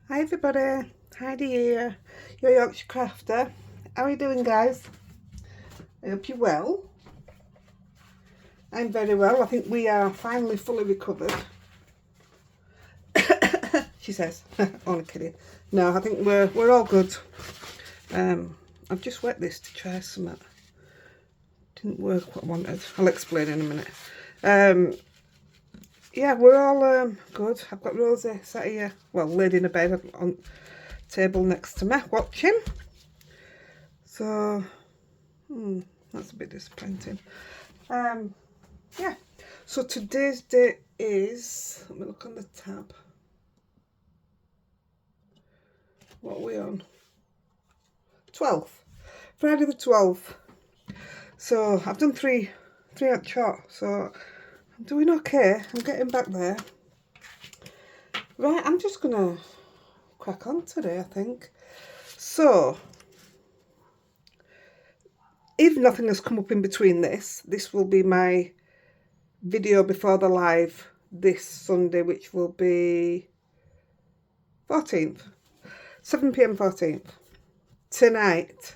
Hi everybody, Heidi here, your Yorkshire crafter. How are you doing, guys? I hope you're well. I'm very well. I think we are finally fully recovered. She says. Only kidding. No, I think we're all good. I've just wet this to try something. Didn't work what I wanted. I'll explain in a minute. Yeah, we're all good. I've got Rosie sat here, well, laid in a bed on table next to me, watching. So, that's a bit disappointing. Yeah. So today's date is, let me look on the tab. What are we on? 12th. Friday the 12th. So I've done three at chart. So I'm doing okay. I'm getting back there. Right, I'm just gonna crack on today, I think. So if nothing has come up in between this will be my video before the live this Sunday, which will be 14th, 7 p.m. 14th tonight.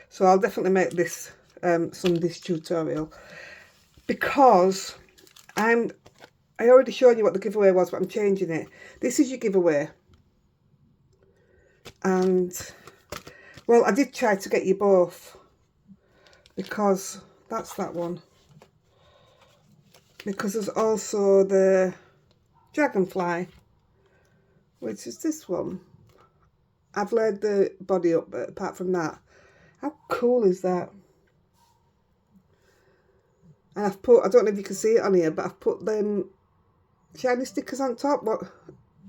So I'll definitely make this Sunday's tutorial, because I already showed you what the giveaway was, but I'm changing it. This is your giveaway, and well, I did try to get you both, because that's that one, because there's also the dragonfly, which is this one. I've laid the body up, but apart from that, how cool is that? And I've put, I don't know if you can see it on here, but I've put them shiny stickers on top,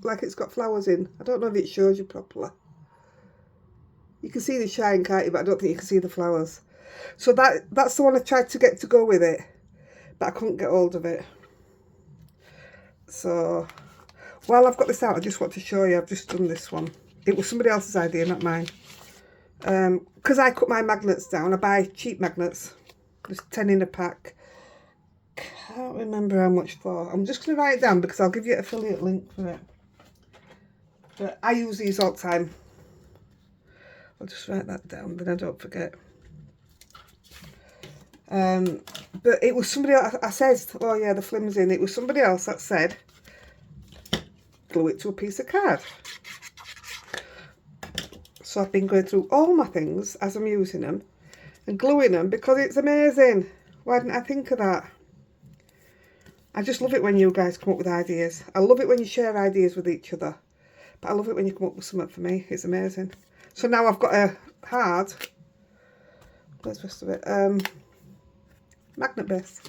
like it's got flowers in. I don't know if it shows you properly. You can see the shine, can't you? But I don't think you can see the flowers. So that's the one I tried to get to go with it, but I couldn't get hold of it. So while I've got this out, I just want to show you, I've just done this one. It was somebody else's idea, not mine. Because I cut my magnets down, I buy cheap magnets. There's 10 in a pack. Can't remember how much for. I'm just going to write it down, because I'll give you an affiliate link for it. But I use these all the time. I'll just write that down, then I don't forget. But it was somebody else. I said, oh yeah, the flimsy. It was somebody else that said, glue it to a piece of card. So I've been going through all my things as I'm using them and gluing them, because it's amazing. Why didn't I think of that? I just love it when you guys come up with ideas. I love it when you share ideas with each other. But I love it when you come up with something for me. It's amazing. So now I've got a hard, where's the rest of it? Magnet base.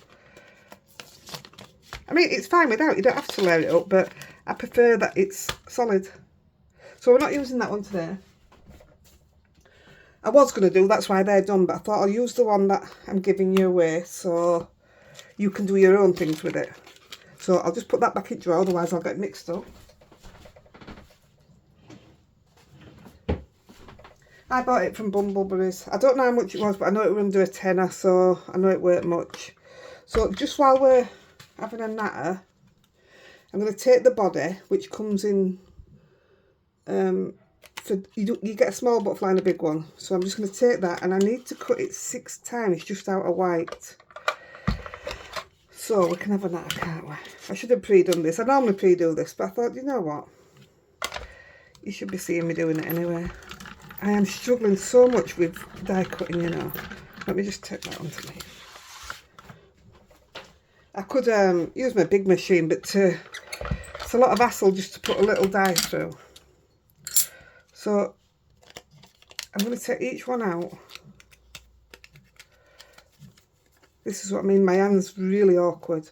I mean, it's fine without, you don't have to layer it up, but I prefer that it's solid. So we're not using that one today. I was going to do, that's why they're done, but I thought I'll use the one that I'm giving you away, so you can do your own things with it. So I'll just put that back in drawer, otherwise I'll get mixed up. I bought it from Bumbleberries. I don't know how much it was, but I know it was under a tenner, so I know it weren't much. So just while we're having a natter, I'm going to take the body, which comes in, you get a small butterfly and a big one. So I'm just going to take that, and I need to cut it 6 times just out of white. So we can have a natter, can't we? I should have pre-done this. I normally pre-do this, but I thought, you know what? You should be seeing me doing it anyway. I am struggling so much with die cutting, you know. Let me just take that onto me. I could use my big machine, but it's a lot of hassle just to put a little die through. So I'm going to take each one out. This is what I mean, my hand's really awkward.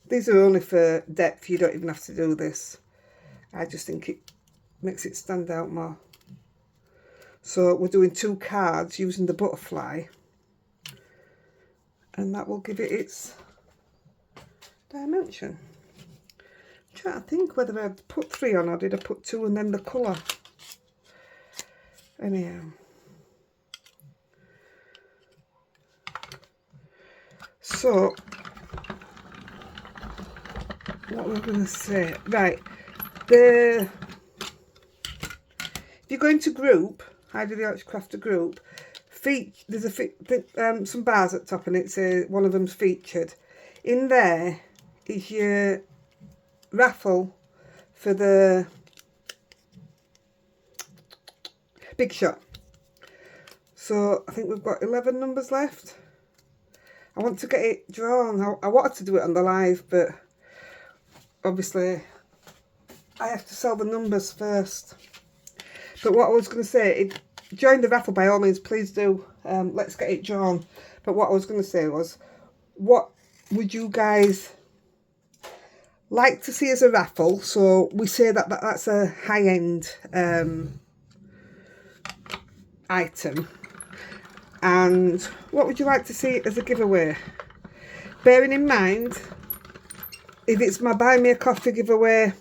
These are only for depth, you don't even have to do this. I just think it makes it stand out more. So we're doing 2 cards using the butterfly, and that will give it its dimension. I'm trying to think whether I'd put 3 on or did I put 2 and then the colour. Anyhow. So what we're going to say, right, if you go into group, Heidi-The Crafter group, there's some bars at the top and it says one of them's featured. In there is your raffle for the big shot. So I think we've got 11 numbers left. I want to get it drawn. I wanted to do it on the live, but obviously I have to sell the numbers first. But what I was going to say, join the raffle by all means, please do. Let's get it drawn. But what I was going to say was, what would you guys like to see as a raffle? So we say that's a high-end item. And what would you like to see as a giveaway? Bearing in mind, if it's my buy me a coffee giveaway,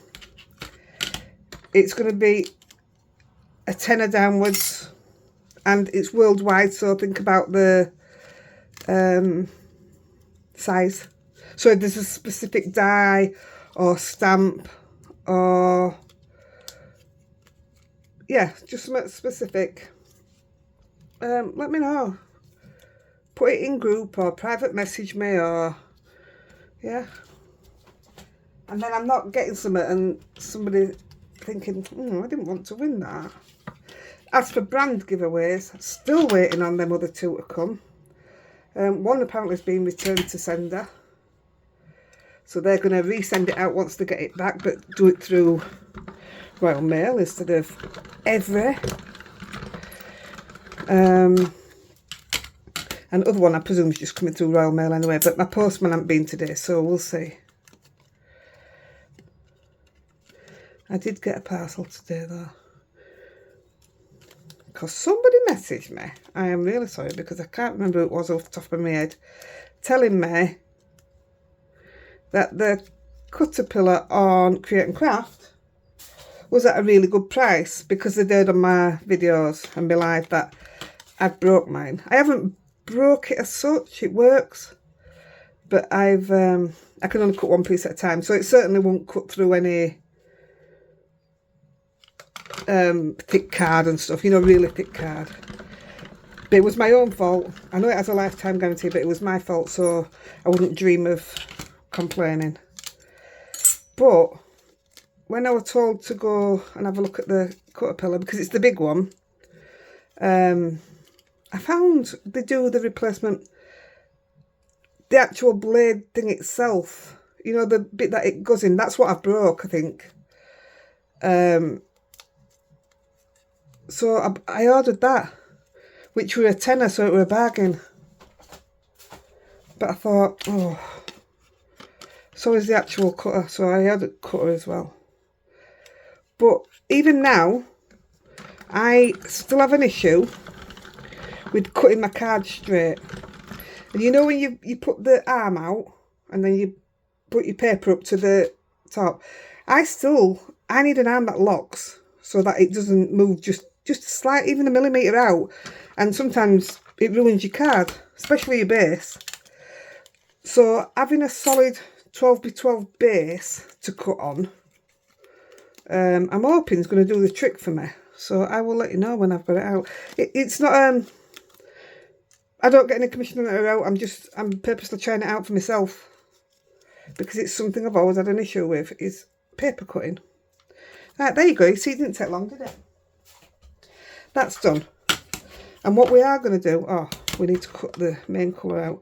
it's going to be a tenner downwards, and it's worldwide, so think about the size. So if there's a specific die or stamp or yeah, just something specific, let me know. Put it in group or private message me, or yeah. And then I'm not getting something and somebody thinking, I didn't want to win that. As for brand giveaways, still waiting on them other two to come. One apparently has been returned to sender, so they're going to resend it out once they get it back, but do it through Royal Mail instead of Every. And the other one I presume is just coming through Royal Mail anyway, but my postman hasn't been today, so we'll see. I did get a parcel today though, because somebody messaged me. I am really sorry because I can't remember who it was off the top of my head, telling me that the caterpillar on Create and Craft was at a really good price because they did on my videos and my live that I broke mine. I haven't broke it as such, it works, but I can only cut one piece at a time, so it certainly won't cut through any thick card and stuff, you know, really thick card. But it was my own fault. I know it has a lifetime guarantee, but it was my fault, so I wouldn't dream of complaining. But when I was told to go and have a look at the caterpillar, because it's the big one, I found they do the replacement, the actual blade thing itself, you know, the bit that it goes in, that's what I broke, I think. So I ordered that, which were a tenner, so it were a bargain. But I thought, oh, so is the actual cutter, so I had a cutter as well. But even now, I still have an issue with cutting my card straight. And you know when you put the arm out and then you put your paper up to the top, I need an arm that locks so that it doesn't move just a slight, even a millimetre out. And sometimes it ruins your card, especially your base. So having a solid 12x12 base to cut on, I'm hoping it's going to do the trick for me. So I will let you know when I've got it out. It's not, I don't get any commission on it out. I'm purposely trying it out for myself. Because it's something I've always had an issue with, is paper cutting. Right, there you go. You see, it didn't take long, did it? That's done. And what we are going to do, we need to cut the main colour out.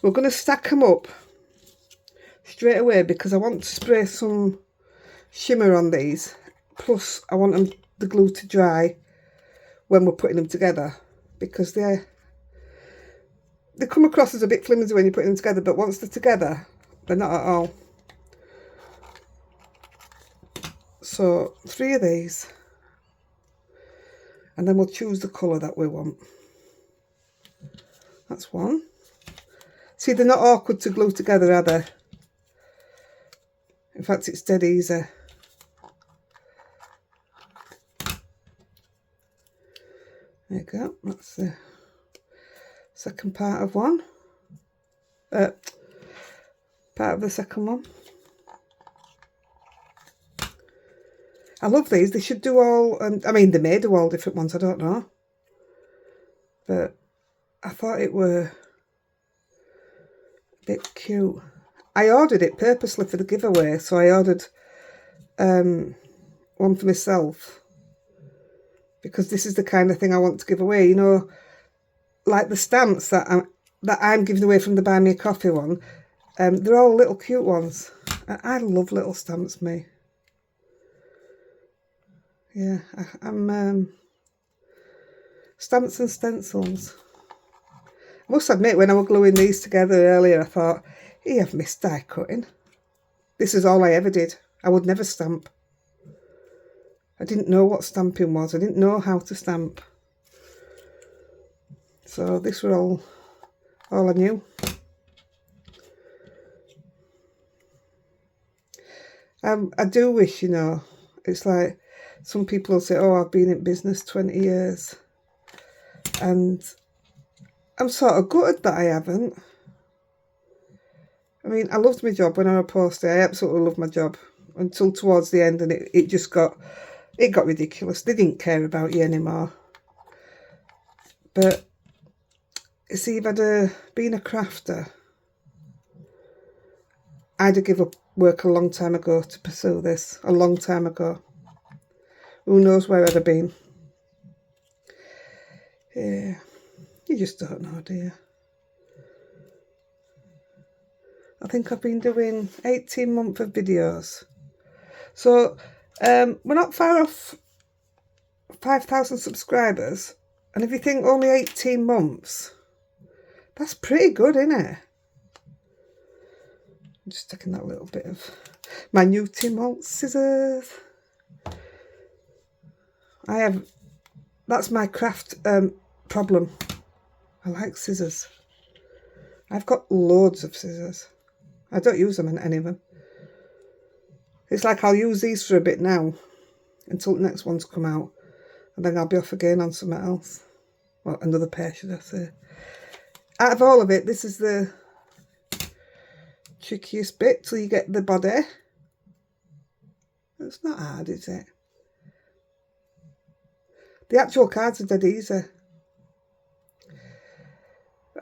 We're going to stack them up straight away because I want to spray some shimmer on these. Plus, I want the glue to dry when we're putting them together, because they come across as a bit flimsy when you put them together, but once they're together, they're not at all. So 3 of these, and then we'll choose the colour that we want. That's one. See, they're not awkward to glue together, are they? In fact, it's dead easy. There you go. That's the second part of one. Part of the second one. I love these. They should do all, I mean, they may do all different ones, I don't know. But I thought it were a bit cute. I ordered it purposely for the giveaway, so I ordered one for myself. Because this is the kind of thing I want to give away, you know, like the stamps that I'm giving away from the Buy Me a Coffee one. They're all little cute ones. I love little stamps, me. Yeah, I'm stamps and stencils. I must admit, when I was gluing these together earlier, I thought, hey, I've missed die cutting. This is all I ever did. I would never stamp. I didn't know what stamping was. I didn't know how to stamp. So this were all I knew. I do wish, you know, it's like some people will say, oh, I've been in business 20 years. And I'm sort of gutted that I haven't. I mean, I loved my job when I was posting. I absolutely loved my job until towards the end, and it just got ridiculous. They didn't care about you anymore. But you see, if I'd been a crafter, I'd have given up work a long time ago to pursue this. A long time ago. Who knows where I'd have been. Yeah, you just don't know, do you? I think I've been doing 18 months of videos. So, we're not far off 5,000 subscribers. And if you think only 18 months, that's pretty good, isn't it? I'm just taking that little bit of my new Timalt scissors. That's my craft problem. I like scissors. I've got loads of scissors. I don't use them in any of them. It's like I'll use these for a bit now until the next ones come out, and then I'll be off again on something else. Well, another pair, should I say. Out of all of it, this is the trickiest bit till you get the body. It's not hard, is it? The actual cards are dead easy.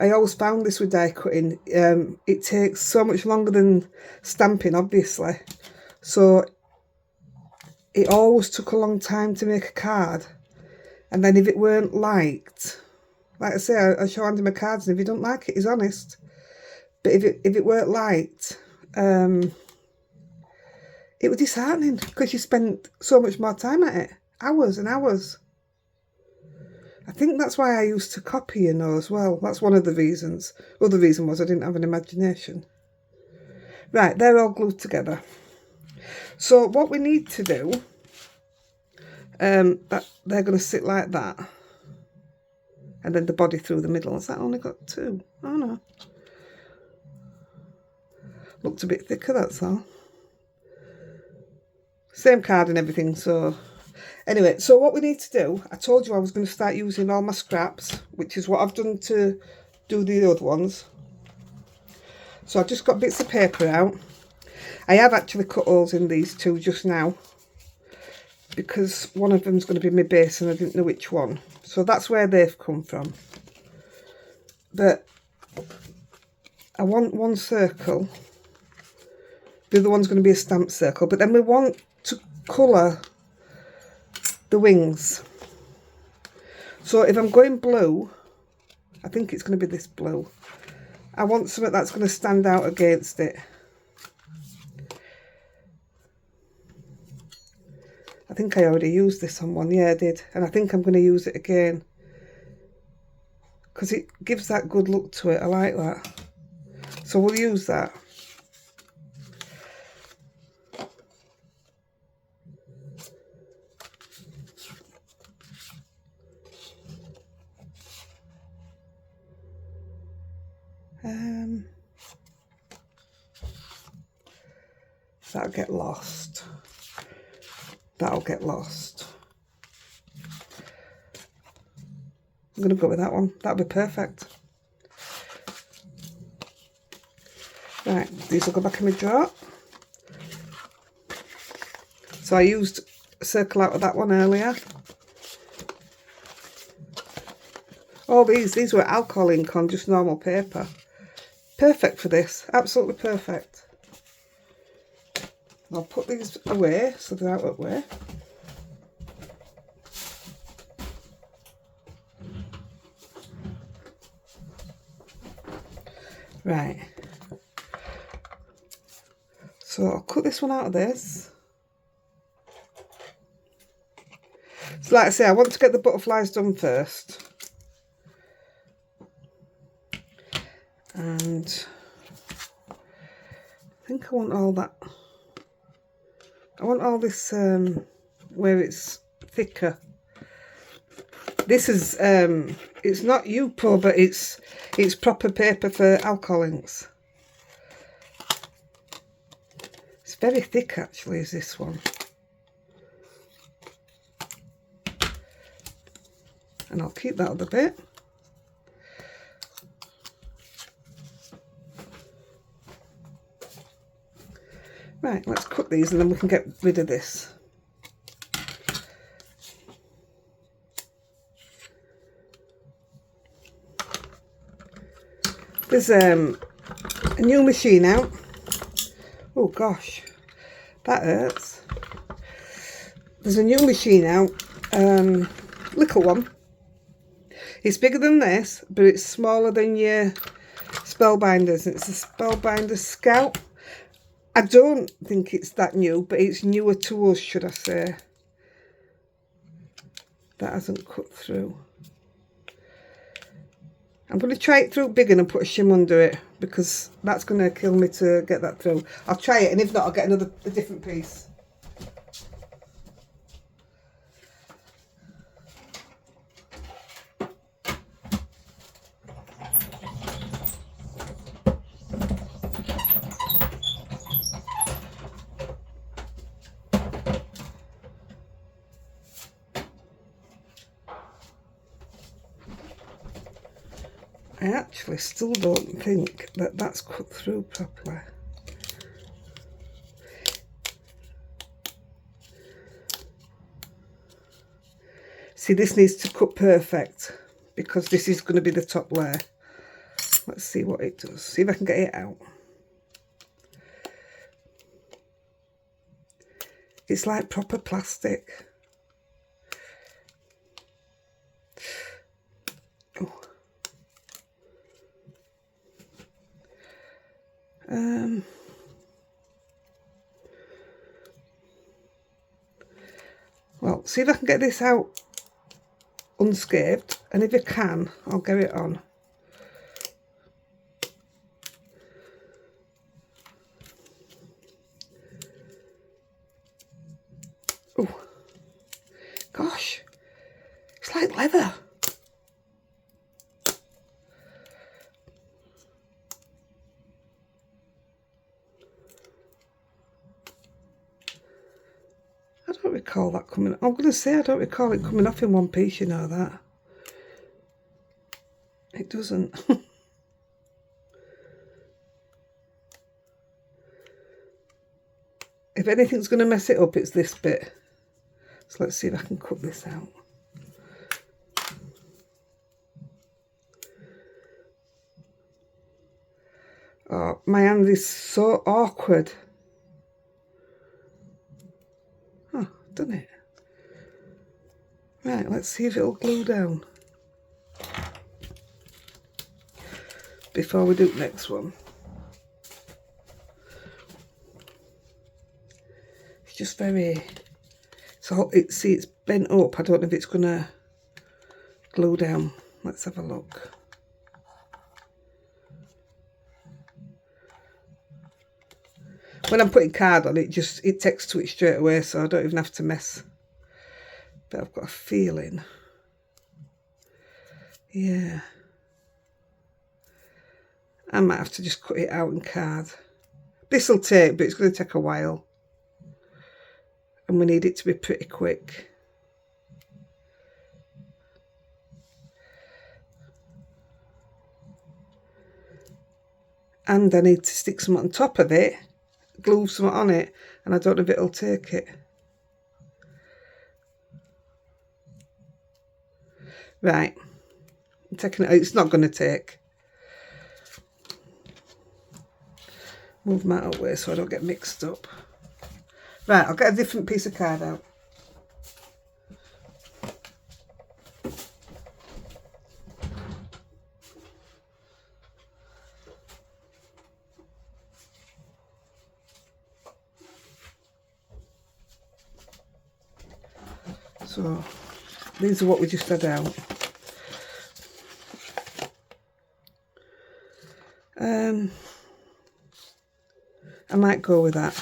I always found this with die cutting. It takes so much longer than stamping, obviously. So it always took a long time to make a card. And then if it weren't liked, like I say, I show Andy my cards, and if he don't like it, he's honest. But if it weren't liked, it was disheartening because you spent so much more time at it. Hours and hours. I think that's why I used to copy, you know, as well. That's one of the reasons. Other reason was I didn't have an imagination. Right, they're all glued together. So what we need to do, that they're going to sit like that. And then the body through the middle. Has that only got two? Oh no. Looked a bit thicker, that's all. Same card and everything, so... Anyway, so what we need to do, I told you I was going to start using all my scraps, which is what I've done to do the other ones. So I've just got bits of paper out. I have actually cut holes in these two just now, because one of them's going to be my base and I didn't know which one. So that's where they've come from. But I want one circle. The other one's going to be a stamp circle. But then we want to colour the wings. So if I'm going blue, I think it's going to be this blue. I want something that's going to stand out against it. I think I already used this on one. Yeah, I did. And I think I'm going to use it again, because it gives that good look to it. I like that. So we'll use that. That'll get lost. That'll get lost. I'm going to go with that one. That'll be perfect. Right, these will go back in my drawer. So I used circle out of that one earlier. All these were alcohol ink on just normal paper. Perfect for this, absolutely perfect. I'll put these away so they're out of the way. Right. So I'll cut this one out of this. So like I say, I want to get the butterflies done first. And I think I want all that. I want all this where it's thicker. This is it's not Yupo, but it's proper paper for alcohol inks. It's very thick actually, is this one. And I'll keep that other bit. Right, let's cut these and then we can get rid of this. There's a new machine out. Oh gosh, that hurts. There's a new machine out, little one. It's bigger than this, but it's smaller than your Spellbinders. It's a Spellbinder Scout. I don't think it's that new, but it's newer to us, should I say. That hasn't cut through. I'm going to try it through bigger and put a shim under it, because that's going to kill me to get that through. I'll try it, and if not, I'll get a different piece. I actually still don't think that that's cut through properly. See, this needs to cut perfect because this is going to be the top layer. Let's see what it does. See if I can get it out. It's like proper plastic. Well, see if I can get this out unscathed, and if I can, I'll get it on. Oh, gosh, it's like leather. I don't recall that coming. I'm going to say I don't recall it coming off in one piece, you know that. It doesn't. If anything's going to mess it up, it's this bit. So let's see if I can cut this out. Oh, my hand is so awkward. Oh, done it. Right, let's see if it'll glue down before we do the next one. It's just very, so see it's bent up. I don't know if it's gonna glue down. Let's have a look. When I'm putting card on it, it takes to it straight away, so I don't even have to mess. But I've got a feeling. Yeah. I might have to just cut it out in card. This'll take, but it's going to take a while. And we need it to be pretty quick. And I need to stick some on top of it, glue some on it, and I don't know if it'll take it. Right, I'm taking it. It's not going to take. Move my out way so I don't get mixed up. Right, I'll get a different piece of card out. So these are what we just had out. I might go with that.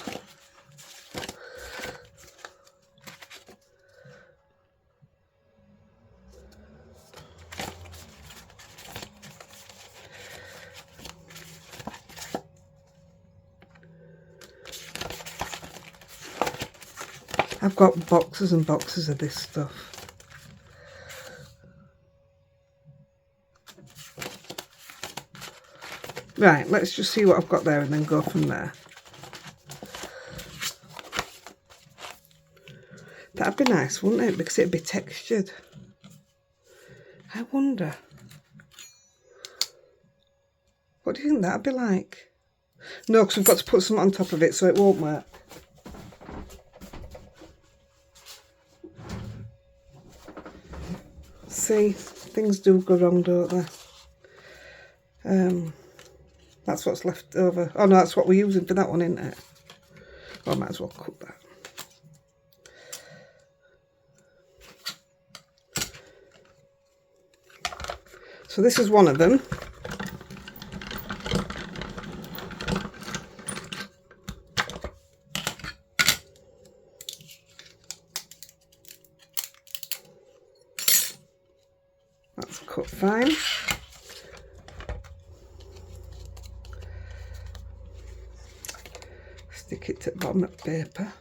I've got boxes and boxes of this stuff. Right, let's just see what I've got there and then go from there. That'd be nice, wouldn't it? Because it'd be textured. I wonder. What do you think that'd be like? No, because we've got to put something on top of it so it won't work. See, things do go wrong, don't they? That's what's left over. Oh no, that's what we're using for that one, isn't it? Oh, I might as well cut that. So this is one of them. That's cut fine. Stick it to the bottom of the paper.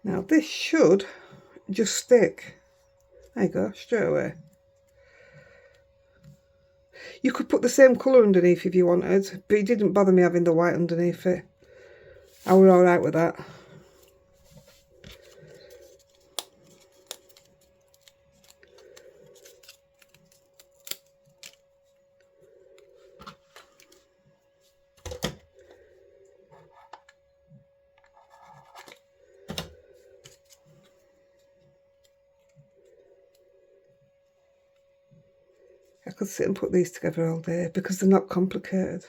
Now this should just stick. There you go, straight away. You could put the same colour underneath if you wanted, but it didn't bother me having the white underneath it. I was alright with that. I could sit and put these together all day because they're not complicated.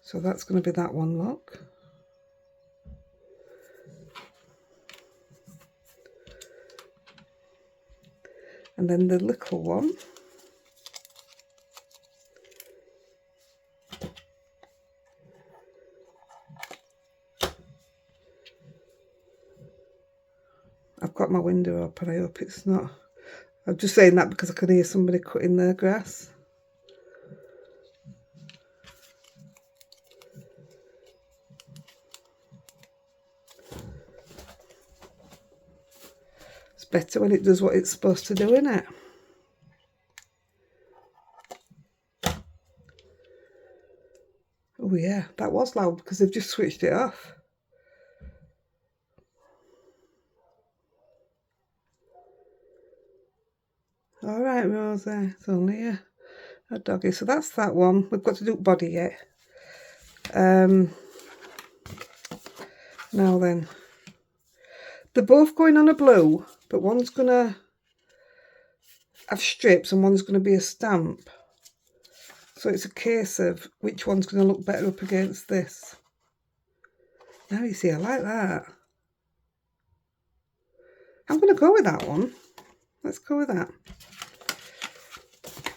So that's going to be that one, look. And then the little one. I've got my window open, I hope it's not. I'm just saying that because I can hear somebody cutting their grass. It's better when it does what it's supposed to do, isn't it? Oh yeah, that was loud because they've just switched it off. All right, Rosie, it's only a doggy. So that's that one. We've got to do body yet. Now then, they're both going on a blue, but one's going to have strips and one's going to be a stamp. So it's a case of which one's going to look better up against this. Now you see, I like that. I'm going to go with that one. Let's go with that.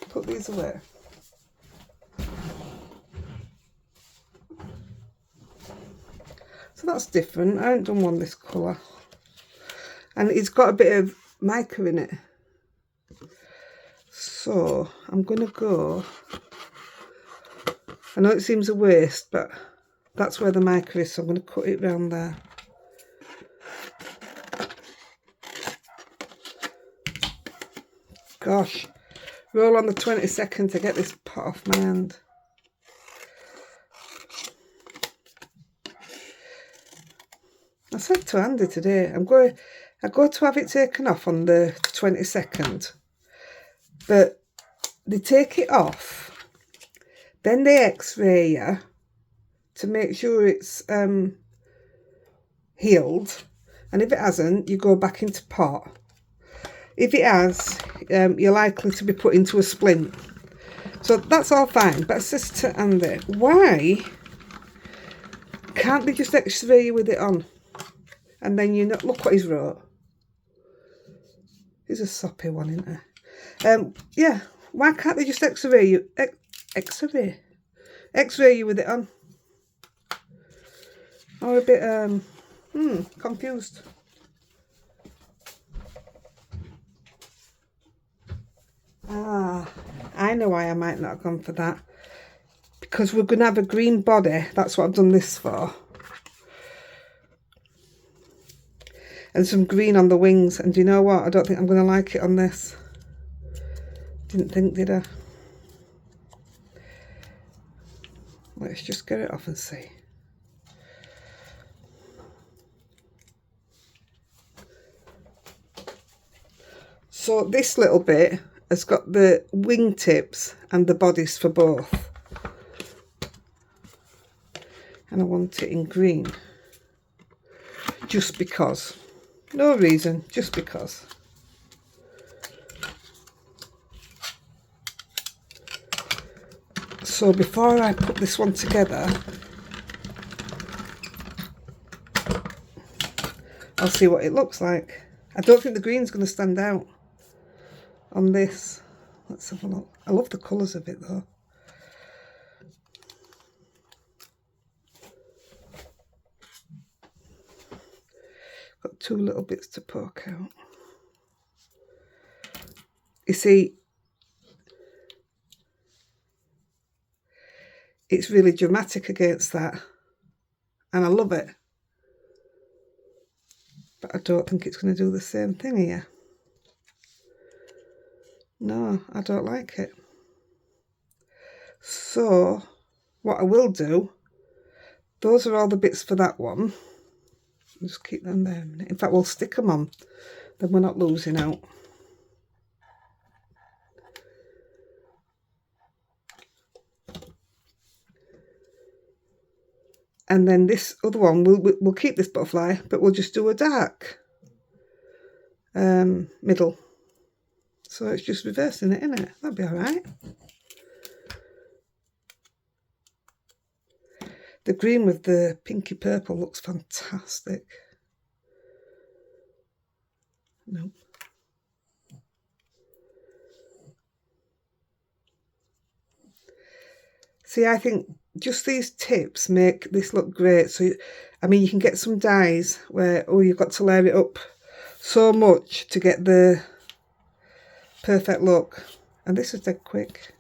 Put these away. So that's different. I haven't done one this colour. And it's got a bit of mica in it. So I'm going to go... I know it seems a waste, but that's where the mica is, so I'm going to cut it round there. Gosh, Roll on the 22nd to get this pot off my hand. I said to Andy today, I go to have it taken off on the 22nd, but they take it off, then they x-ray you to make sure it's healed, and if it hasn't, you go back into pot. If it has, you're likely to be put into a splint. So that's all fine. But I says to Andy, why can't they just x-ray you with it on? And then you know, look what he's wrote. He's a soppy one, isn't he? Yeah, why can't they just x-ray you? X-ray you with it on? Or a bit confused. I know why I might not have gone for that. Because we're going to have a green body. That's what I've done this for. And some green on the wings. And do you know what? I don't think I'm going to like it on this. Didn't think, did I? Let's just get it off and see. So this little bit has got the wingtips and the bodies for both. And I want it in green. Just because. No reason, just because. So before I put this one together, I'll see what it looks like. I don't think the green's going to stand out on this. Let's have a look. I love the colours of it though. Got two little bits to poke out. You see, it's really dramatic against that, and I love it. But I don't think it's going to do the same thing here. No, I don't like it. So, what I will do, those are all the bits for that one. Just keep them there a minute. In fact, we'll stick them on, then we're not losing out. And then this other one, we'll keep this butterfly, but we'll just do a dark middle. So it's just reversing it, isn't it? That'll be all right. The green with the pinky purple looks fantastic. Nope. See, I think just these tips make this look great. So, I mean, you can get some dies where, oh, you've got to layer it up so much to get the perfect look. And this is dead quick.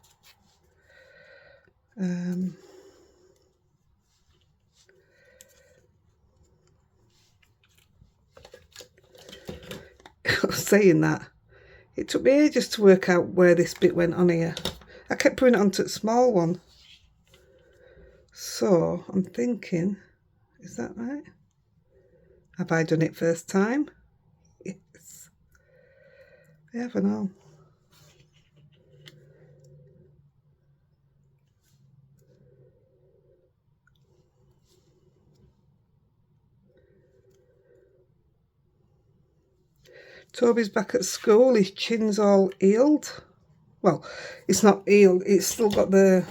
Saying that, it took me ages to work out where this bit went on here. I kept putting it onto a small one. So I'm thinking, is that right? Have I done it first time? Yes. I have and all. Toby's back at school, his chin's all healed. Well, it's not healed, it's still got the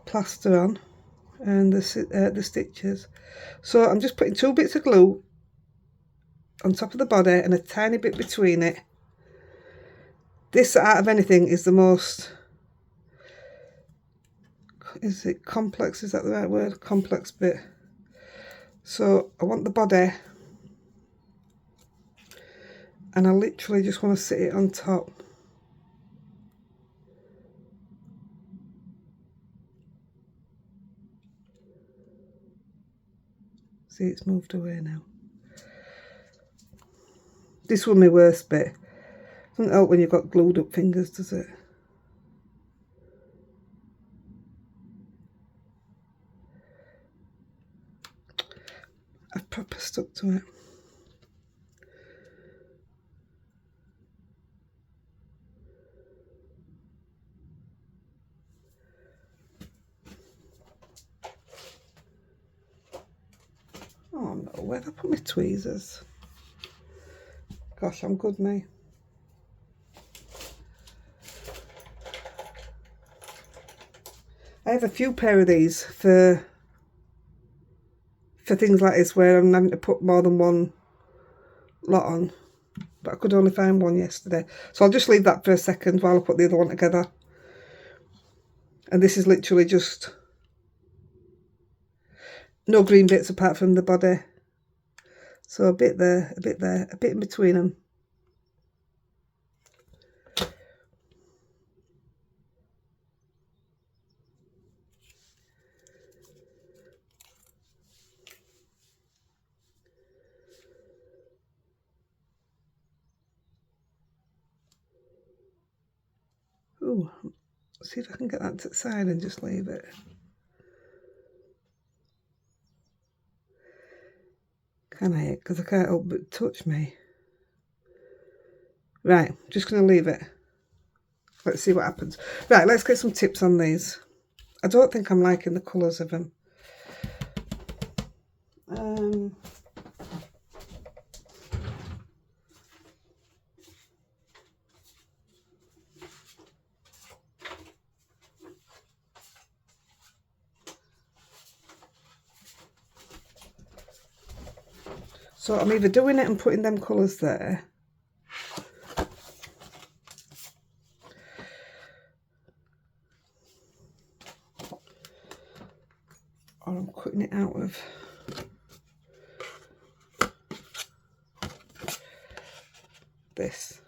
plaster on and the stitches. So I'm just putting 2 bits of glue on top of the body and a tiny bit between it. This, out of anything, is the most, is it complex, is that the right word? Complex bit. So I want the body, and I literally just want to sit it on top. See, it's moved away now. This was my worst bit. Doesn't help when you've got glued up fingers, does it? I've proper stuck to it. Oh no, where'd I put my tweezers? Gosh, I'm good, me. I have a few pair of these for things like this where I'm having to put more than one lot on, but I could only find one yesterday, so I'll just leave that for a second while I put the other one together. And this is literally just no green bits apart from the body, so a bit there, a bit there, a bit in between them. Ooh, see if I can get that to the side and just leave it. Can I? Because I can't help but touch me. Right, just going to leave it. Let's see what happens. Right, let's get some tips on these. I don't think I'm liking the colours of them. So I'm either doing it and putting them colours there, or I'm cutting it out of this.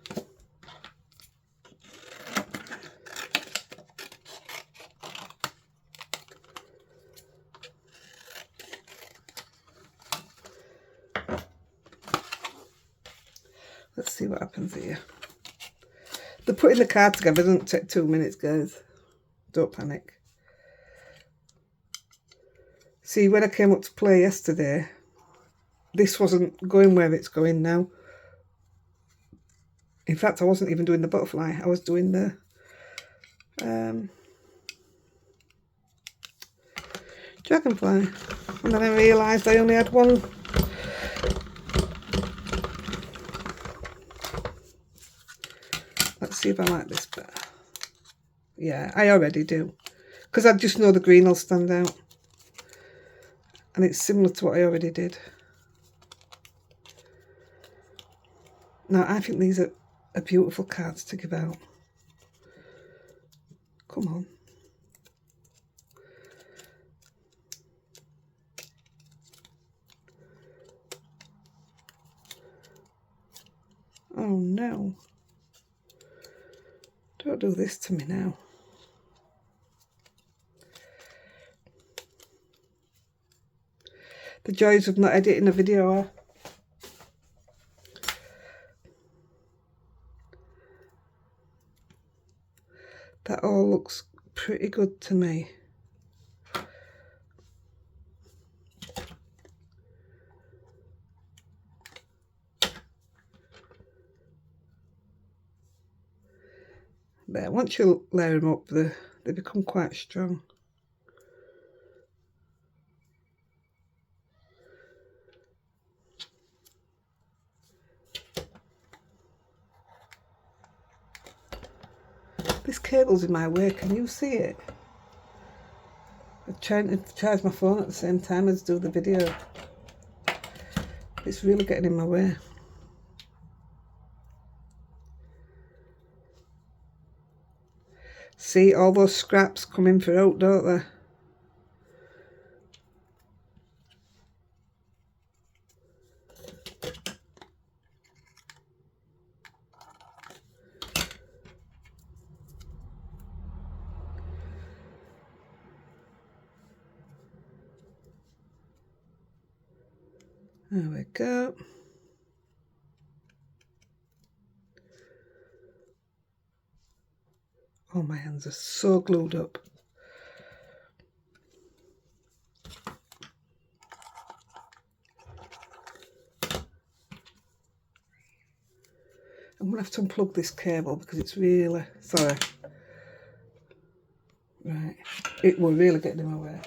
Let's see what happens here. The putting the card together doesn't take 2 minutes, guys. Don't panic. See, when I came up to play yesterday, this wasn't going where it's going now. In fact, I wasn't even doing the butterfly. I was doing the dragonfly. And then I realised I only had one. Let's see if I like this better. Yeah, I already do. Because I just know the green will stand out. And it's similar to what I already did. Now, I think these are beautiful cards to give out. Come on. Oh no. Don't do this to me now. The joys of not editing a video are. That all looks pretty good to me. There, once you layer them up, they become quite strong. This cable's in my way, can you see it? I'm trying to charge my phone at the same time as do the video. It's really getting in my way. See, all those scraps come in for out, don't they? There we go. Oh, my hands are so glued up. I'm going to have to unplug this cable because it's really... Sorry. Right. It will really get in my way.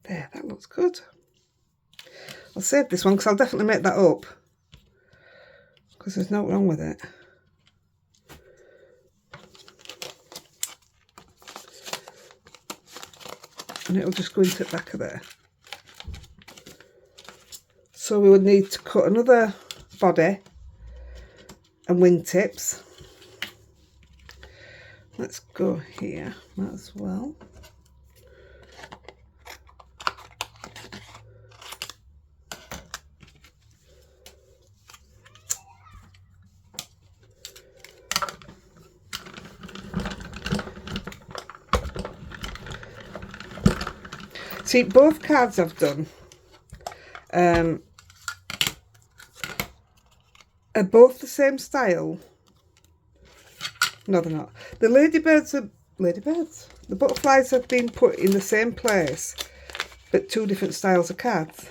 There, that looks good. I'll save this one because I'll definitely make that up. Because there's nothing wrong with it. And it'll just go into the back of there. So we would need to cut another body and wingtips. Let's go here as well. See, both cards I've done are both the same style. No, they're not. The ladybirds are ladybirds. The butterflies have been put in the same place, but two different styles of cards.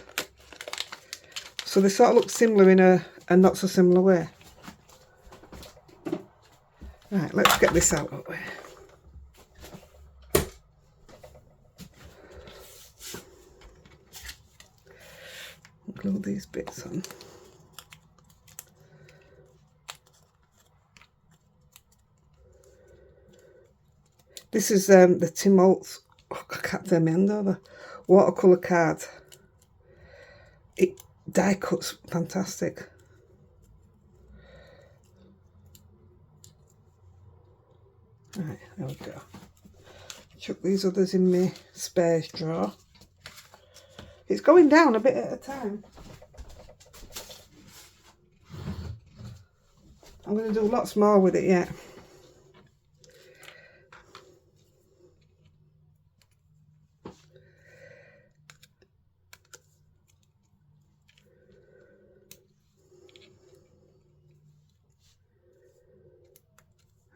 So they sort of look similar in a not so similar way. Right, let's get this out of the way. Glue these bits on. This is the Tim Holtz, oh, I can't turn my hand over, watercolour card. It die cuts fantastic. Right, there we go. Chuck these others in my spares drawer. It's going down a bit at a time. I'm going to do lots more with it yet.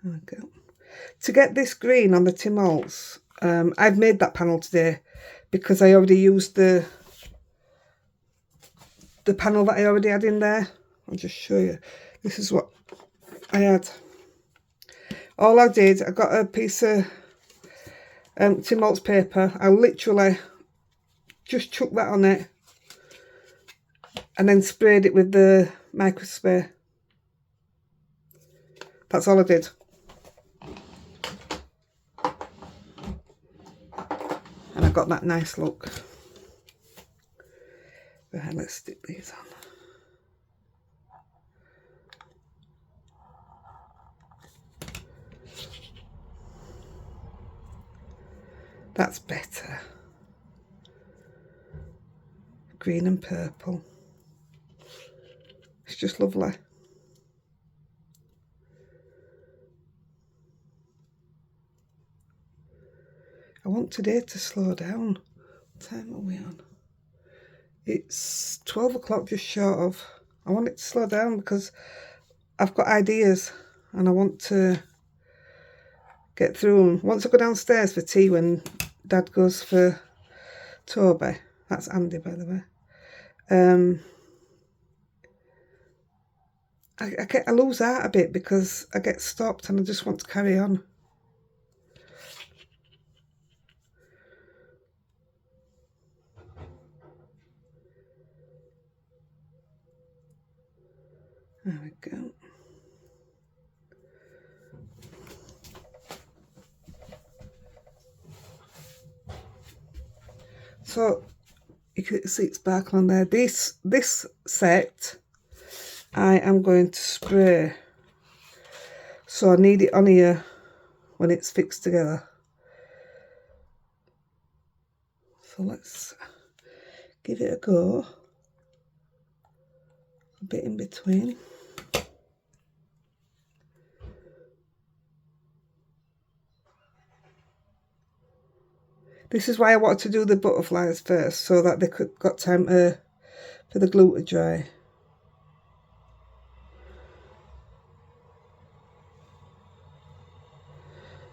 There we go. To get this green on the Tim Holtz, I've made that panel today because I already used the panel that I already had in there. I'll just show you. This is what I had. All I did, I got a piece of Tim Holtz paper. I literally just chucked that on it and then sprayed it with the microspray. That's all I did. And I got that nice look. Right, let's stick these on. That's better. Green and purple. It's just lovely. I want today to slow down. What time are we on? It's 12 o'clock, just short of. I want it to slow down because I've got ideas and I want to get through them. Once I go downstairs for tea when Dad goes for Toby, that's Andy by the way, I lose heart a bit because I get stopped and I just want to carry on. There we go. So you can see it sparkle on there. This set I am going to spray, so I need it on here when it's fixed together. So let's give it a go, a bit in between. This is why I wanted to do the butterflies first, so that they got time for the glue to dry.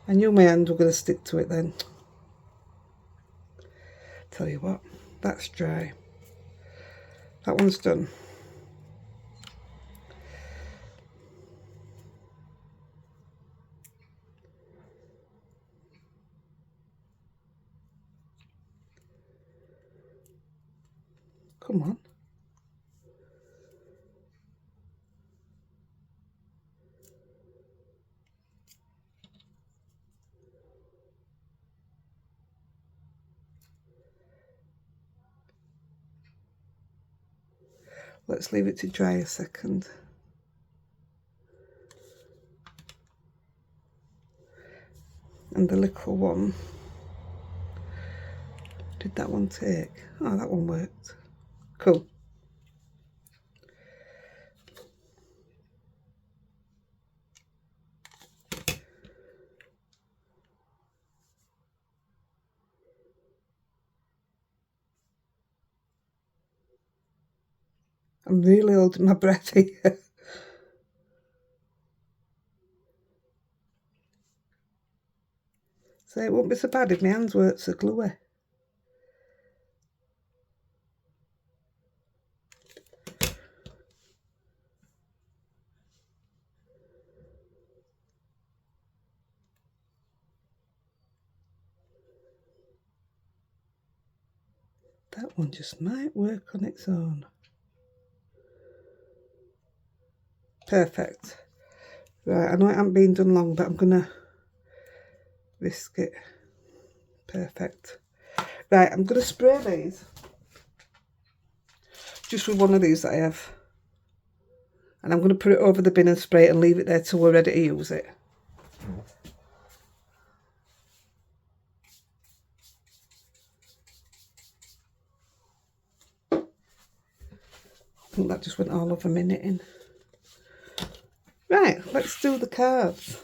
I knew my hand were going to stick to it then. Tell you what, that's dry. That one's done. Come on. Let's leave it to dry a second. And the little one, did that one take? Oh, that one worked. Cool. I'm really holding my breath here. So it won't be so bad if my hands weren't so gluey. That one just might work on its own. Perfect. Right, I know it hasn't been done long, but I'm gonna risk it. Perfect. Right, I'm gonna spray these. Just with one of these that I have. And I'm gonna put it over the bin and spray it and leave it there till we're ready to use it. I think that just went all over my knitting. Right, let's do the cards.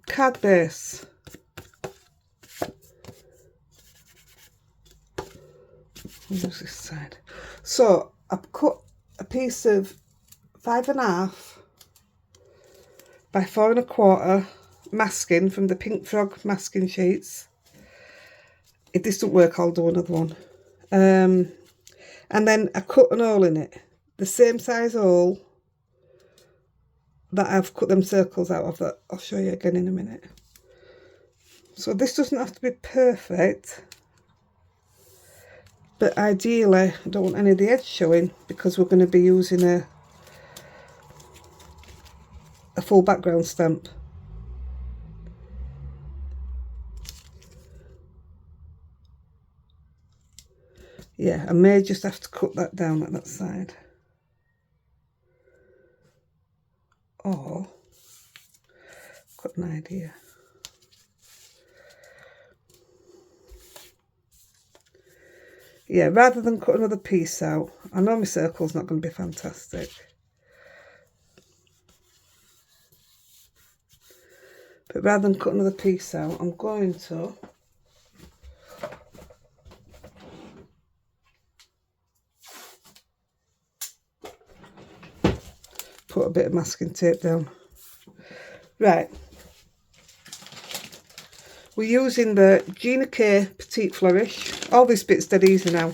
Card base. Use this side. So I've cut a piece of 5.5 by 4.25 masking from the Pink Frog masking sheets. If this doesn't work, I'll do another one. And then I cut an hole in it, the same size hole that I've cut them circles out of. That I'll show you again in a minute. So this doesn't have to be perfect, but ideally I don't want any of the edge showing because we're going to be using a full background stamp. Yeah, I may just have to cut that down at that side. Or, got an idea. Yeah, rather than cut another piece out, I know my circle's not going to be fantastic. But rather than cut another piece out, I'm going to put a bit of masking tape down. Right. We're using the Gina K Petite Flourish. All this bit's dead easy now.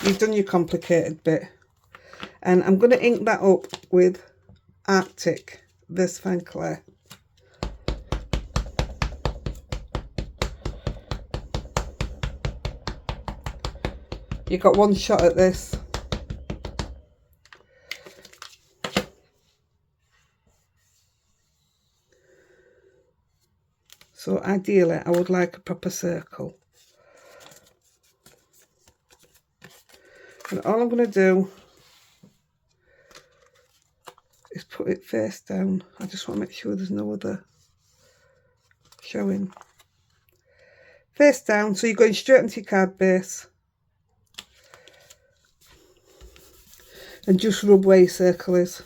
You've done your complicated bit. And I'm going to ink that up with Arctic Versafine Clay. You got one shot at this. So ideally, I would like a proper circle. And all I'm going to do is put it face down. I just want to make sure there's no other showing. Face down, so you're going straight into your card base. And just rub where your circle is.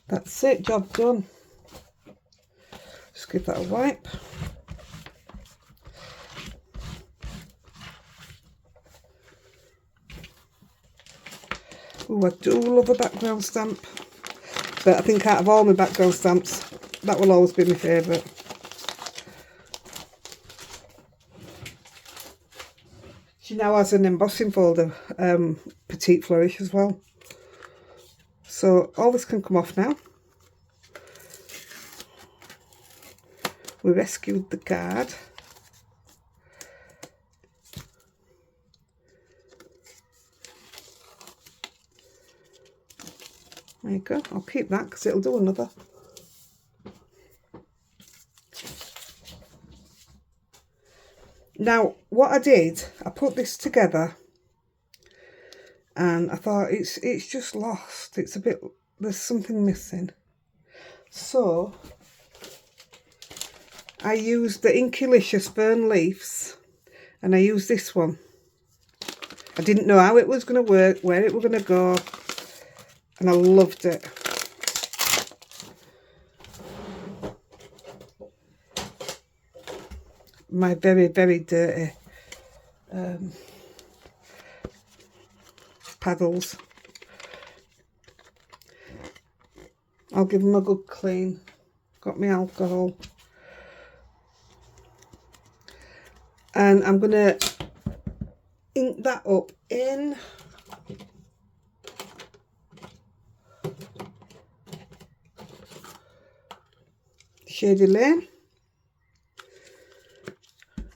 That's it, job done. give that a wipe. Oh, I do love a background stamp, but I think out of all my background stamps, that will always be my favourite. She now has an embossing folder, Petite Flourish as well. So all this can come off now. We rescued the card. There you go. I'll keep that because it'll do another. Now, what I did, I put this together and I thought it's just lost. It's a bit, there's something missing. So I used the Inkulicious Fern Leaves and I used this one. I didn't know how it was going to work, where it was going to go, and I loved it. My very, very dirty paddles. I'll give them a good clean. Got my alcohol. And I'm going to ink that up in Shady Lane.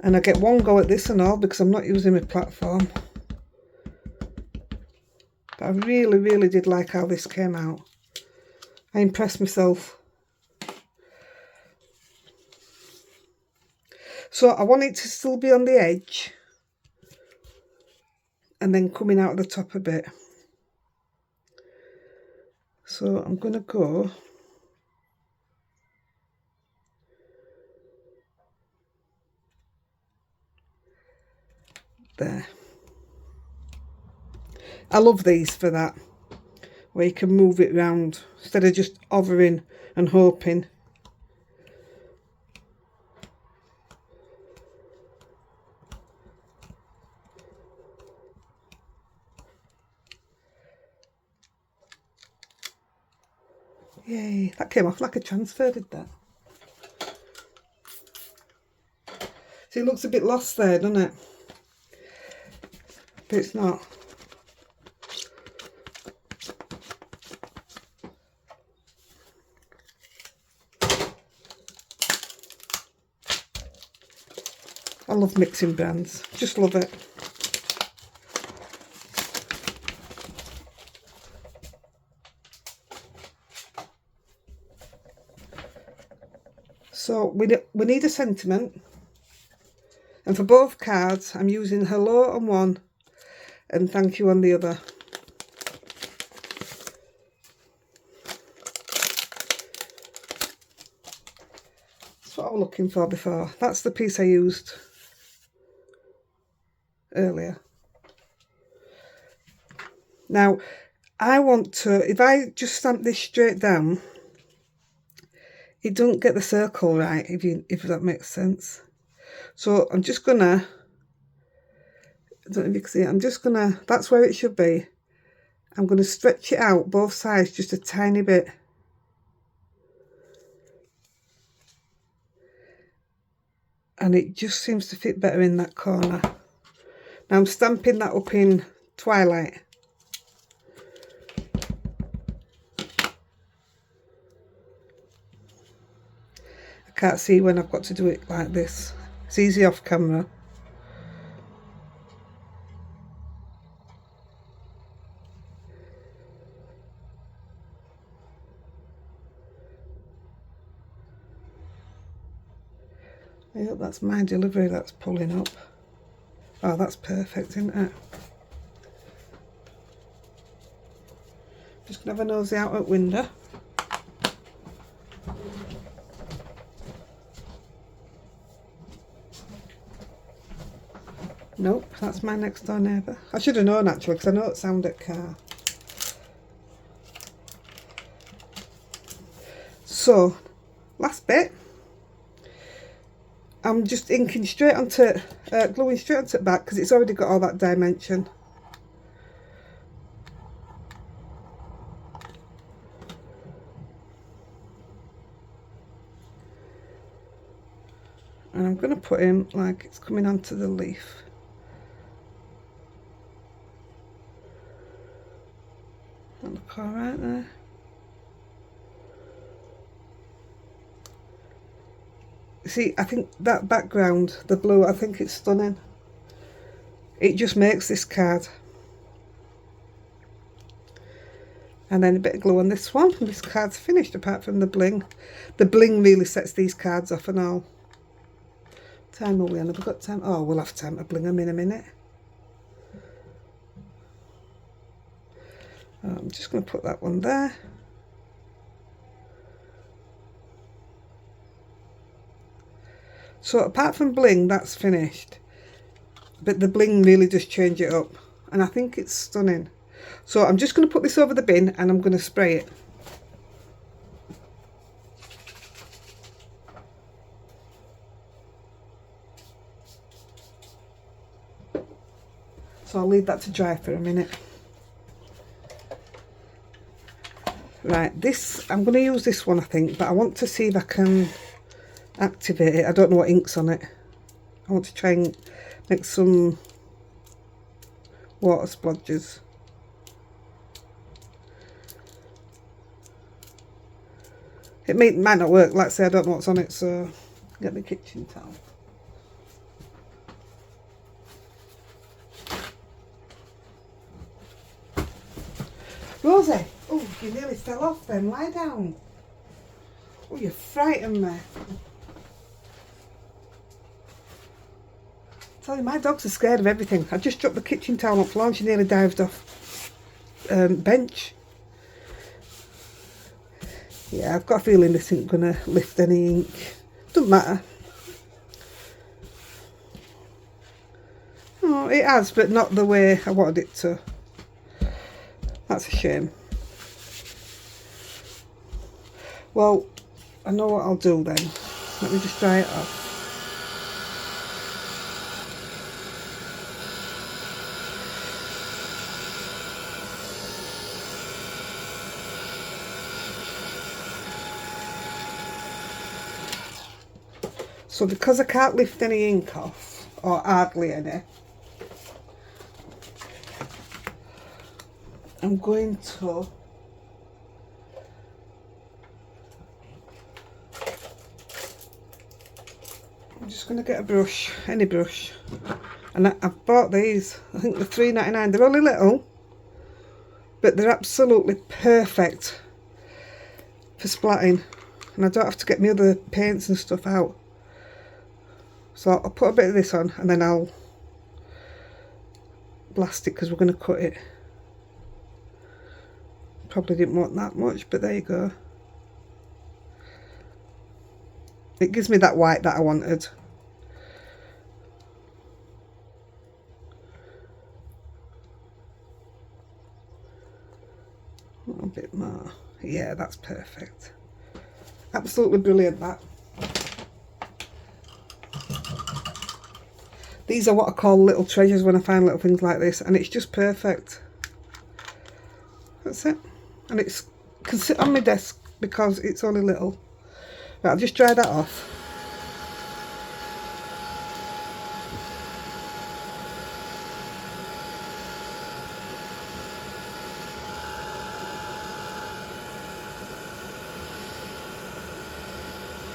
And I get one go at this and all because I'm not using my platform. But I really, really did like how this came out. I impressed myself. So I want it to still be on the edge and then coming out of the top a bit. So I'm going to go there. I love these for that, where you can move it round instead of just hovering and hoping. Yay, that came off like a transfer, did that? See, it looks a bit lost there, doesn't it? But it's not. I love mixing brands, just love it. So we need a sentiment, and for both cards I'm using hello on one and thank you on the other. That's what I was looking for before. That's the piece I used earlier. Now I want to, if I just stamp this straight down, it doesn't get the circle right, if that makes sense. So I'm just gonna, I don't know if you can see it, I'm just gonna, that's where it should be. I'm gonna stretch it out both sides just a tiny bit. And it just seems to fit better in that corner. Now I'm stamping that up in Twilight. I can't see when I've got to do it like this. It's easy off camera. I hope that's my delivery that's pulling up. Oh, that's perfect, isn't it? Just gonna have a nosy out at window. Nope, that's my next door neighbour. I should have known actually, because I know it sounded car. So, last bit. I'm just inking straight onto, gluing straight onto the back because it's already got all that dimension. And I'm going to put him like it's coming onto the leaf. That look alright there. See, I think that background, the blue, I think it's stunning. It just makes this card. And then a bit of glue on this one, and this card's finished apart from the bling. The bling really sets these cards off and all. Time are we on? Have we got time? Oh, we'll have time to bling them in a minute. I'm just going to put that one there. So apart from bling, that's finished. But the bling really does change it up. And I think it's stunning. So I'm just going to put this over the bin and I'm going to spray it. So I'll leave that to dry for a minute. Right, this, I'm going to use this one I think, but I want to see if I can activate it. I don't know what ink's on it. I want to try and make some water splodges. It might not work, like I say, I don't know what's on it, so get the kitchen towel. Rosie, oh, you nearly fell off then, lie down. Oh, you frightened me. Tell you, my dogs are scared of everything. I just dropped the kitchen towel on the floor and she nearly dived off bench. Yeah, I've got a feeling this isn't going to lift any ink. Doesn't matter. Oh, it has, but not the way I wanted it to. That's a shame. Well, I know what I'll do then. Let me just dry it off. So because I can't lift any ink off, or hardly any, I'm going to get a brush, any brush, and I've bought these. I think they're £3.99. They're only little, but they're absolutely perfect for splatting, and I don't have to get my other paints and stuff out. So I'll put a bit of this on and then I'll blast it because we're going to cut it. Probably didn't want that much, but there you go. It gives me that white that I wanted. A little bit more. Yeah, that's perfect. Absolutely brilliant, that. These are what I call little treasures when I find little things like this, and it's just perfect. That's it. And it can sit on my desk because it's only little. Right, I'll just dry that off.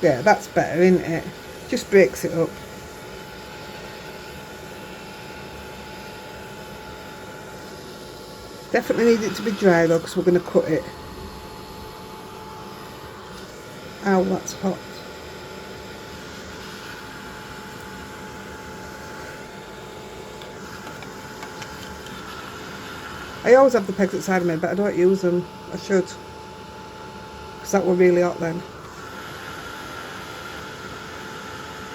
Yeah, that's better, isn't it? Just breaks it up. Definitely need it to be dry though, because we're going to cut it. Ow, that's hot. I always have the pegs outside of me, but I don't use them. I should, because that were really hot then.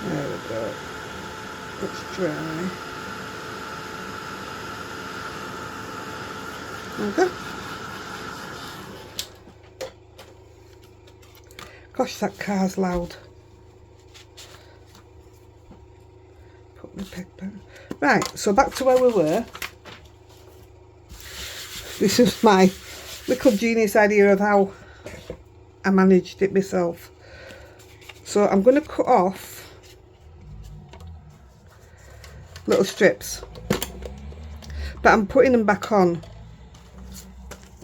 There we go. It's dry. Okay. Gosh, that car's loud. Put my paper. Right, so back to where we were. This is my little genius idea of how I managed it myself. So I'm going to cut off little strips, but I'm putting them back on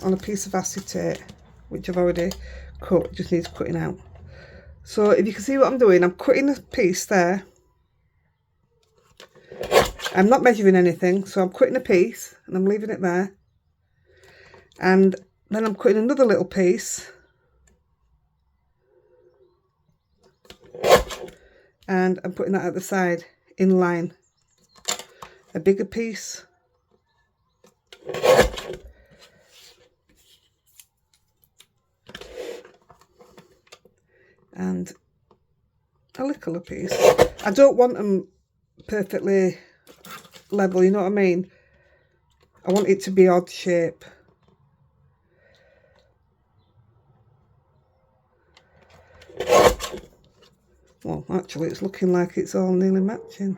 a piece of acetate, which I've already cut, just needs cutting out. So if you can see what I'm doing, I'm cutting a piece there. I'm not measuring anything, so I'm cutting a piece and I'm leaving it there. And then I'm cutting another little piece. And I'm putting that at the side, in line. A bigger piece. And a littler piece. I don't want them perfectly level, you know what I mean? I want it to be odd shape. Well, actually it's looking like it's all nearly matching.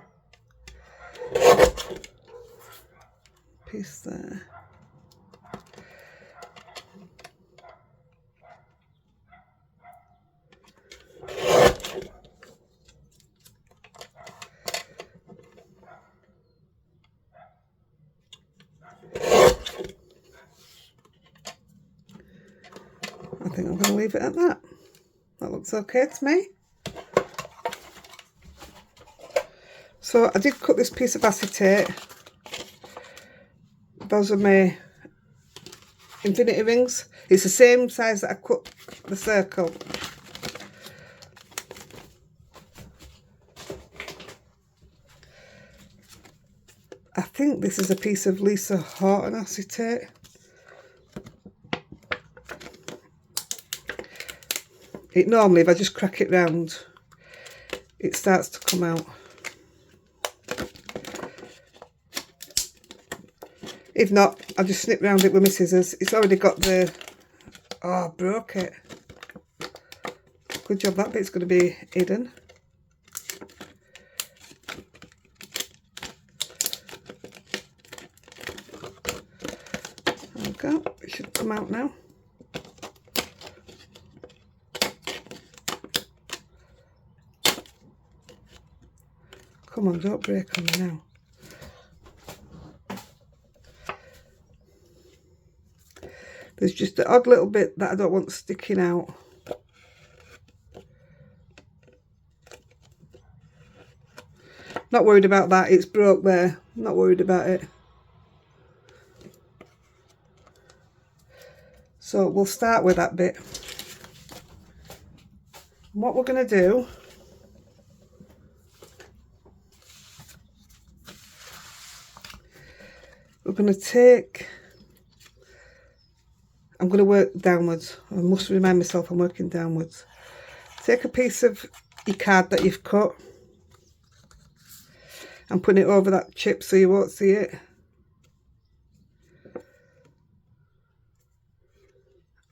Piece there. I think I'm going to leave it at that. That looks okay to me. So I did cut this piece of acetate. Those are my infinity rings. It's the same size that I cut the circle. I think this is a piece of Lisa Horton acetate. It normally, if I just crack it round, it starts to come out. If not, I'll just snip round it with my scissors. It's already got the... Oh, I broke it. Good job, that bit's going to be hidden. There we go. It should come out now. Come on, don't break on me now. There's just the odd little bit that I don't want sticking out. Not worried about that, it's broke there. Not worried about it. So we'll start with that bit. And what we're going to do, we're going to take... I'm going to work downwards. I must remind myself I'm working downwards. Take a piece of your card that you've cut and put it over that chip so you won't see it.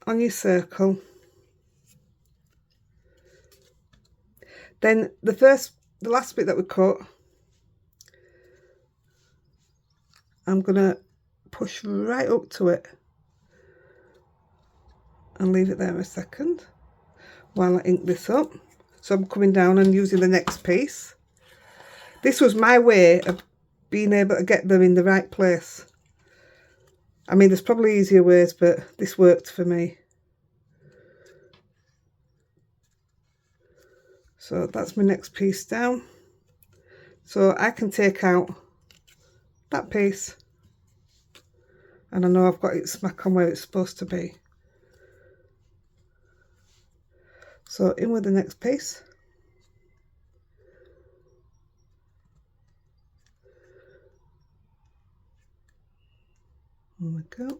On your circle. Then the last bit that we cut, I'm going to push right up to it. And leave it there a second while I ink this up. So I'm coming down and using the next piece. This was my way of being able to get them in the right place. I mean, there's probably easier ways, but this worked for me. So that's my next piece down. So I can take out that piece. And I know I've got it smack on where it's supposed to be. So in with the next piece. There we go.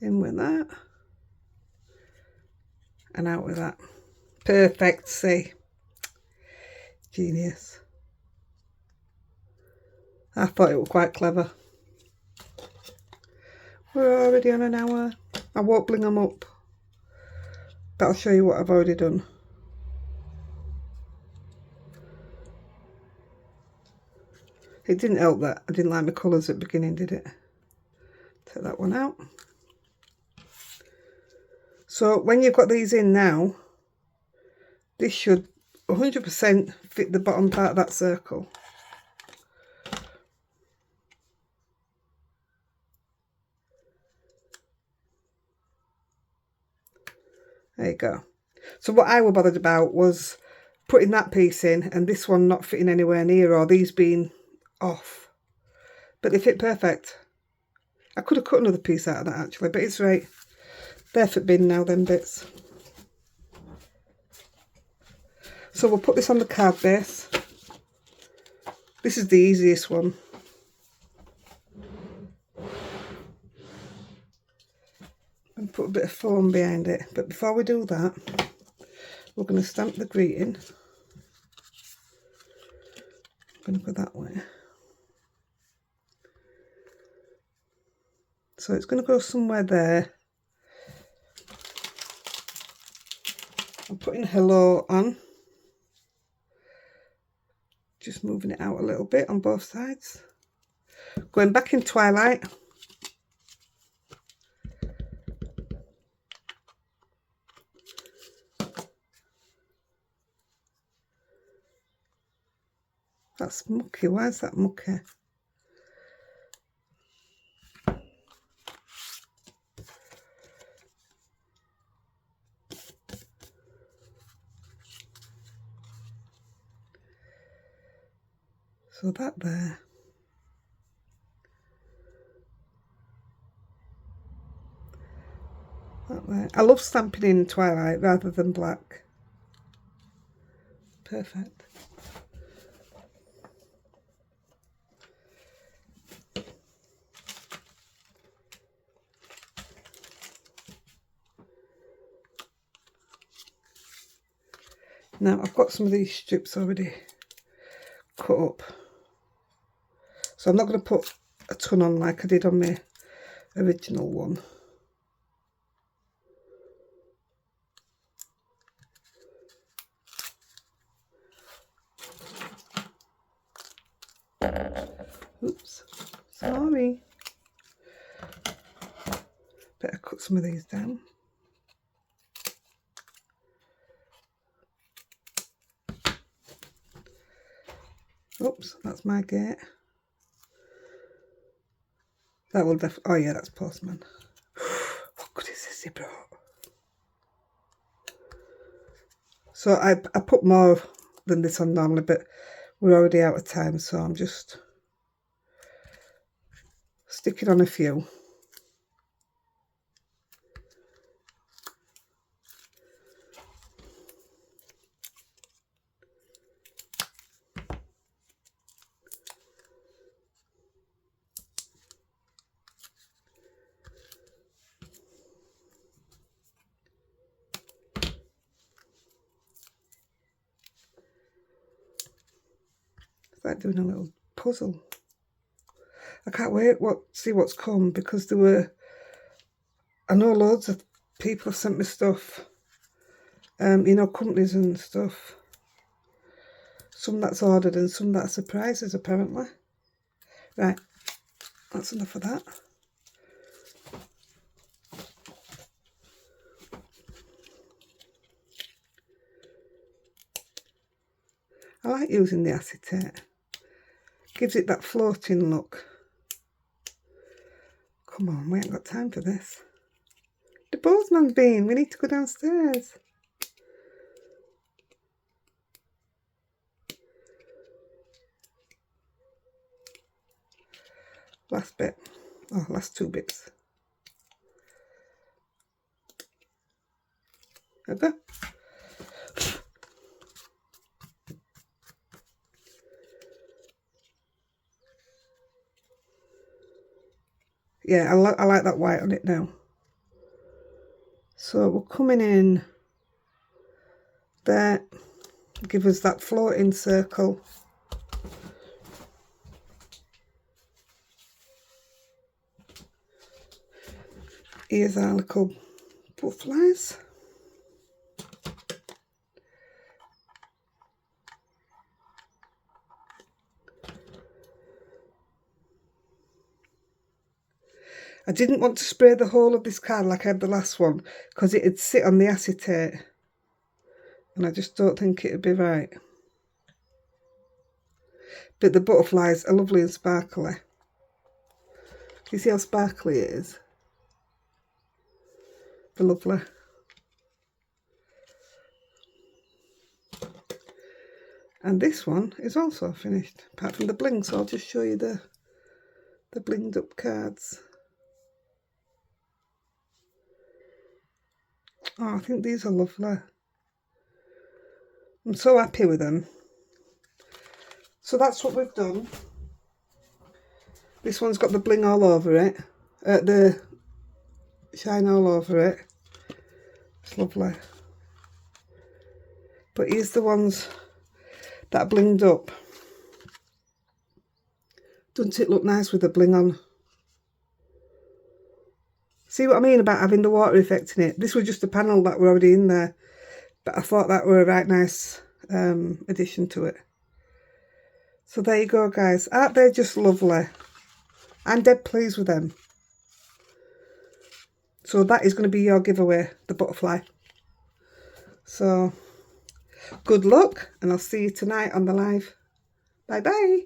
In with that. and out with that. Perfect, see? Genius. I thought it was quite clever. We're already on an hour. I won't bling them up, but I'll show you what I've already done. It didn't help that I didn't like my colours at the beginning, did it? Take that one out. So when you've got these in now, this should 100% fit the bottom part of that circle. There you go. So what I was bothered about was putting that piece in and this one not fitting anywhere near, or these being off. But they fit perfect. I could have cut another piece out of that actually, but it's right. They're for bin now, them bits. So we'll put this on the card base. This is the easiest one. And put a bit of foam behind it. But before we do that, we're going to stamp the greeting. I'm going to go that way. So it's going to go somewhere there. I'm putting hello on. Just moving it out a little bit on both sides. Going back in Twilight. That's mucky. Why is that mucky? So that there. That there. I love stamping in Twilight rather than black. Perfect. Now I've got some of these strips already cut up. So I'm not going to put a ton on like I did on my original one. Oops, sorry. Better cut some of these down. Oops, that's my gate. That will definitely, oh yeah, that's postman. What good is this he brought? So I put more than this on normally, but we're already out of time, so I'm just sticking on a few. It's like doing a little puzzle. I can't wait see what's come, because there were, I know loads of people have sent me stuff, you know, companies and stuff. Some that's ordered and some that are surprises apparently. Right, that's enough of that. I like using the acetate. Gives it that floating look. Come on, we ain't got time for this. The postman's been, we need to go downstairs. Last bit. Oh, last two bits. There we go. Yeah, I like that white on it now. So we're coming in there. Give us that floating circle. Here's our little butterflies. I didn't want to spray the whole of this card like I had the last one because it'd sit on the acetate and I just don't think it'd be right. But the butterflies are lovely and sparkly. You see how sparkly it is? They're lovely. And this one is also finished, apart from the bling, so I'll just show you the blinged up cards. Oh, I think these are lovely. I'm so happy with them. So that's what we've done. This one's got the bling all over it, the shine all over it. It's lovely. But here's the ones that are blinged up. Doesn't it look nice with the bling on? See what I mean about having the water effect in it? This was just a panel that were already in there, but I thought that were a right nice addition to it. So there you go, guys. Aren't they just lovely? I'm dead pleased with them. So that is going to be your giveaway, the butterfly. So good luck, and I'll see you tonight on the live. Bye bye.